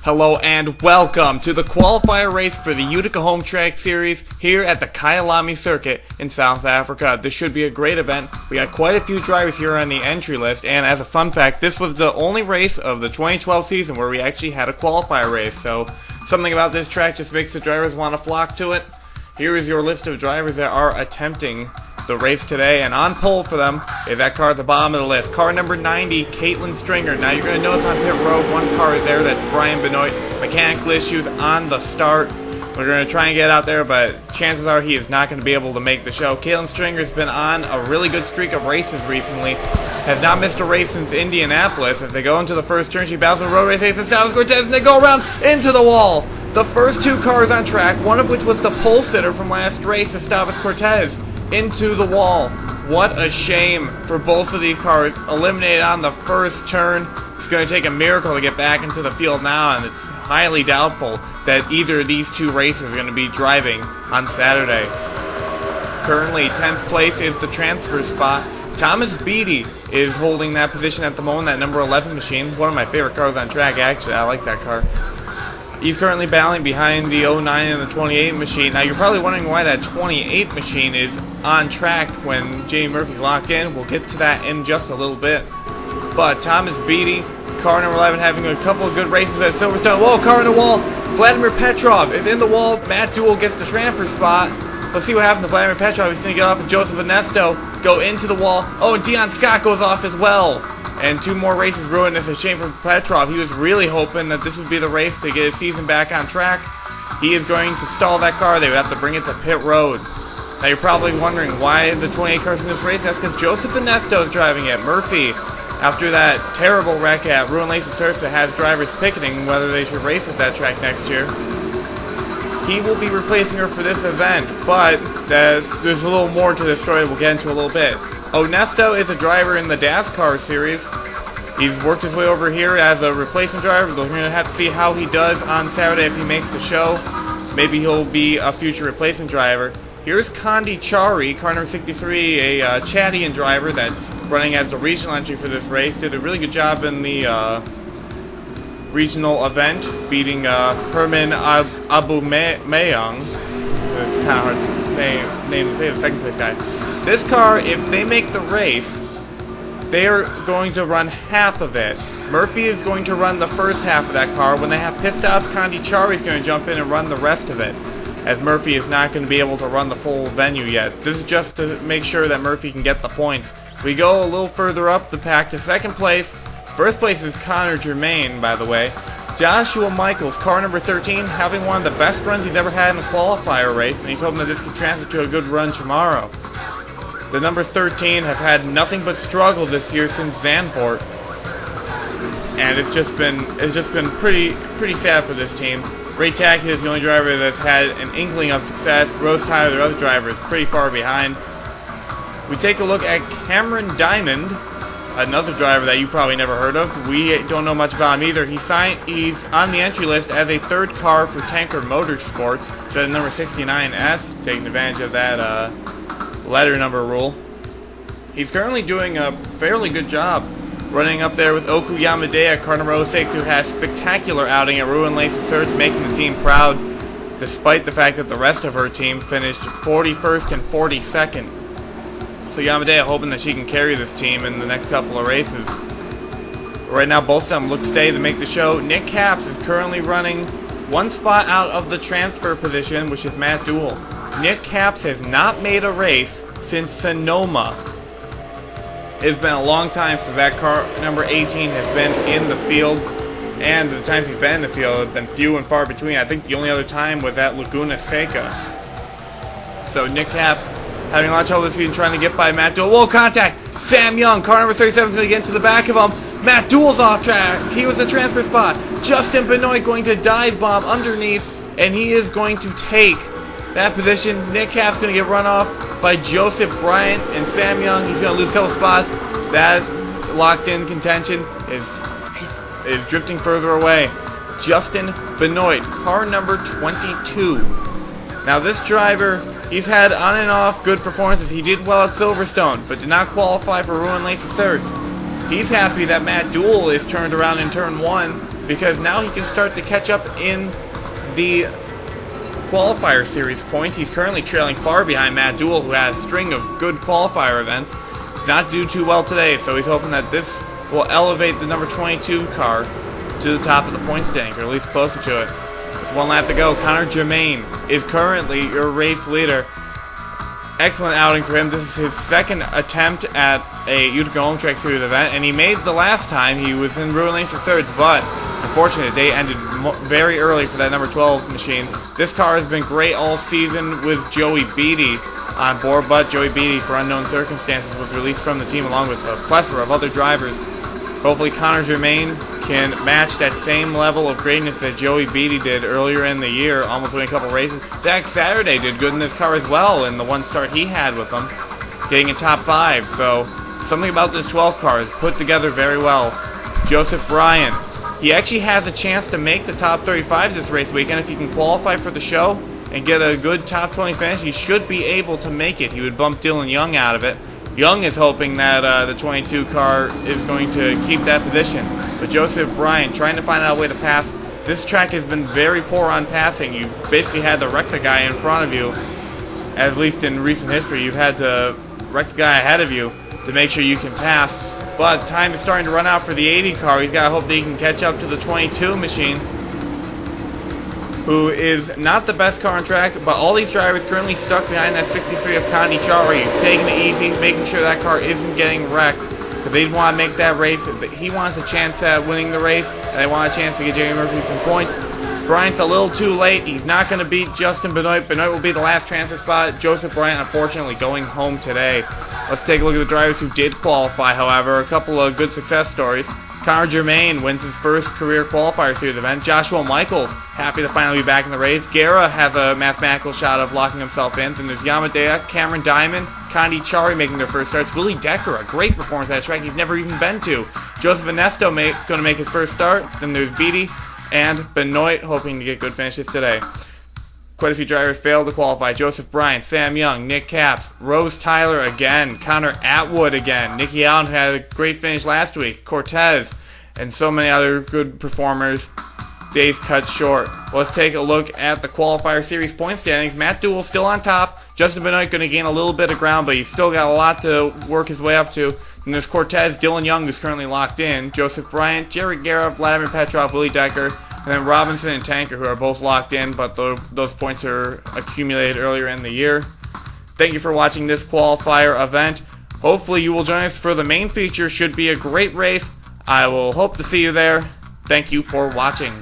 Hello and welcome to the qualifier race for the Utica Home Track Series here at the Kyalami circuit in South Africa. This should be a great event. We got quite a few drivers here on the entry list, and as a fun fact, this was the only race of the 2012 season where we actually had a qualifier race, so something about this track just makes the drivers want to flock to it. Here is your list of drivers that are attempting the race today, and on pole for them is that car at the bottom of the list. Car number 90, Caitlin Stringer. Now you're going to notice on pit road, one car is there, that's Bryant. Mechanical issues on the start. We're going to try and get out there, but chances are he is not going to be able to make the show. Caitlin Stringer has been on a really good streak of races recently. Has not missed a race since Indianapolis. As they go into the first turn, she battles with road race ace Estavis Cortez, and they go around into the wall. The first two cars on track, one of which was the pole sitter from last race, Estavis Cortez, into the wall. What a shame for both of these cars. Eliminated on the first turn. It's going to take a miracle to get back into the field now, and it's highly doubtful that either of these two racers are going to be driving on Saturday. Currently, 10th place is the transfer spot. Thomas Beatty is holding that position at the moment, that number 11 machine. One of my favorite cars on track, actually. I like that car. He's currently battling behind the 09 and the 28 machine. Now, you're probably wondering why that 28 machine is on track when Jamie Murphy's locked in. We'll get to that in just a little bit. But Thomas Beatty, car number 11, having a couple of good races at Silverstone. Whoa, car in the wall. Vladimir Petrov is in the wall. Matt Duell gets the transfer spot. Let's see what happens to Vladimir Petrov. He's going to get off of Joseph Onesto, go into the wall. Oh, and Dion Scott goes off as well. And two more races ruined. It's a shame for Petrov. He was really hoping that this would be the race to get his season back on track. He is going to stall that car. They would have to bring it to pit road. Now you're probably wondering why the 28 cars in this race. That's because Joseph Onesto is driving it. Murphy, after that terrible wreck at Ruin Lacey Surf that has drivers picketing whether they should race at that track next year, he will be replacing her for this event. But there's a little more to this story we'll get into a little bit. Onesto is a driver in the NASCAR series. He's worked his way over here as a replacement driver. We're going to have to see how he does on Saturday if he makes the show. Maybe he'll be a future replacement driver. Here's Condi Chari, car number 63, a Chadian driver that's running as the regional entry for this race. Did a really good job in the regional event, beating Herman Abumayang. It's kind of hard to say, the second place guy. This car, if they make the race, they are going to run half of it. Murphy is going to run the first half of that car. When they have pit stops, Condi Chari is going to jump in and run the rest of it, as Murphy is not going to be able to run the full venue yet. This is just to make sure that Murphy can get the points. We go a little further up the pack to second place. First place is Connor Germain, by the way. Joshua Michaels, car number 13, having one of the best runs he's ever had in a qualifier race, and he's hoping that this can transfer to a good run tomorrow. The number 13 has had nothing but struggle this year since Zandvoort, and it's just been pretty sad for this team. Ray Tackett is the only driver that's had an inkling of success. Rose Tyler, their other driver, is pretty far behind. We take a look at Cameron Diamond, another driver that you probably never heard of. We don't know much about him either. He's on the entry list as a third car for Tanker Motorsports, which is number 69S, taking advantage of that letter number rule. He's currently doing a fairly good job running up there with Oku Yamadea, car number 06, who has spectacular outing at Ruin Lacey Surf, making the team proud, despite the fact that the rest of her team finished 41st and 42nd. So Yamadea hoping that she can carry this team in the next couple of races. Right now, both of them look steady to make the show. Nick Capps is currently running one spot out of the transfer position, which is Matt Duell. Nick Capps has not made a race since Sonoma. It's been a long time since that car number 18 has been in the field, and the times he's been in the field have been few and far between. I think the only other time was at Laguna Seca. So Nick Capps having a lot of trouble this season trying to get by Matt Duell. Whoa, contact! Sam Young, car number 37 is going to get into the back of him. Matt Duell's off track. He was a transfer spot. Justin Benoit going to dive bomb underneath, and he is going to take that position. Nick Capps going to get run off by Joseph Bryant and Sam Young. He's going to lose a couple spots. That locked-in contention is drifting further away. Justin Benoit, car number 22. Now this driver, he's had on and off good performances. He did well at Silverstone, but did not qualify for Ruin Lacey Surf. He's happy that Matt Duell is turned around in turn 1, because now he can start to catch up in the Qualifier Series points. He's currently trailing far behind Matt Dool, who has a string of good Qualifier events. Not do too well today, so he's hoping that this will elevate the number 22 car to the top of the point standings, or at least closer to it. There's one lap to go. Connor Germain is currently your race leader. Excellent outing for him. This is his second attempt at a Utica Home Track Series event, and he made the last time. He was in Ruin Lanes for thirds, but unfortunately the day ended very early for that number 12 machine. This car has been great all season with Joey Beatty on board, but Joey Beatty, for unknown circumstances, was released from the team along with a plethora of other drivers. Hopefully Connor Germain can match that same level of greatness that Joey Beatty did earlier in the year, almost winning a couple races. Zach Saturday did good in this car as well in the one start he had with them, getting in top 5. So something about this 12 car is put together very well. Joseph Bryant, he actually has a chance to make the top 35 this race weekend. If he can qualify for the show and get a good top 20 finish, he should be able to make it. He would bump Dylan Young out of it. Young is hoping that the 22 car is going to keep that position. But Joseph Bryant trying to find out a way to pass. This track has been very poor on passing. You basically had to wreck the guy in front of you. At least in recent history, you've had to wreck the guy ahead of you to make sure you can pass. But time is starting to run out for the 80 car. He's got to hope that he can catch up to the 22 machine, who is not the best car on track, but all these drivers currently stuck behind that 63 of Condi Chari. He's taking it easy, making sure that car isn't getting wrecked, because they want to make that race. He wants a chance at winning the race, and they want a chance to get Jamie Murphy some points. Bryant's a little too late. He's not going to beat Justin Benoit. Benoit will be the last transfer spot. Joseph Bryant, unfortunately, going home today. Let's take a look at the drivers who did qualify, however. A couple of good success stories. Connor Germain wins his first career Qualifier Series event. Joshua Michaels, happy to finally be back in the race. Guerra has a mathematical shot of locking himself in. Then there's Yamadea, Cameron Diamond, Condi Chari making their first starts. Willie Decker, a great performance at a track he's never even been to. Joseph Onesto is going to make his first start. Then there's Beatty and Benoit, hoping to get good finishes today. Quite a few drivers failed to qualify. Joseph Bryant, Sam Young, Nick Capps, Rose Tyler again, Connor Atwood again, Nicky Allen, who had a great finish last week, Cortez, and so many other good performers. Days cut short. Let's take a look at the Qualifier Series point standings. Matt Dool still on top. Justin Benoit going to gain a little bit of ground, but he's still got a lot to work his way up to. And there's Cortez, Dylan Young, who's currently locked in, Joseph Bryant, Jerry Guerra, Vladimir Petrov, Willie Decker, and then Robinson and Tanker, who are both locked in, but those points are accumulated earlier in the year. Thank you for watching this qualifier event. Hopefully you will join us for the main feature. Should be a great race. I will hope to see you there. Thank you for watching.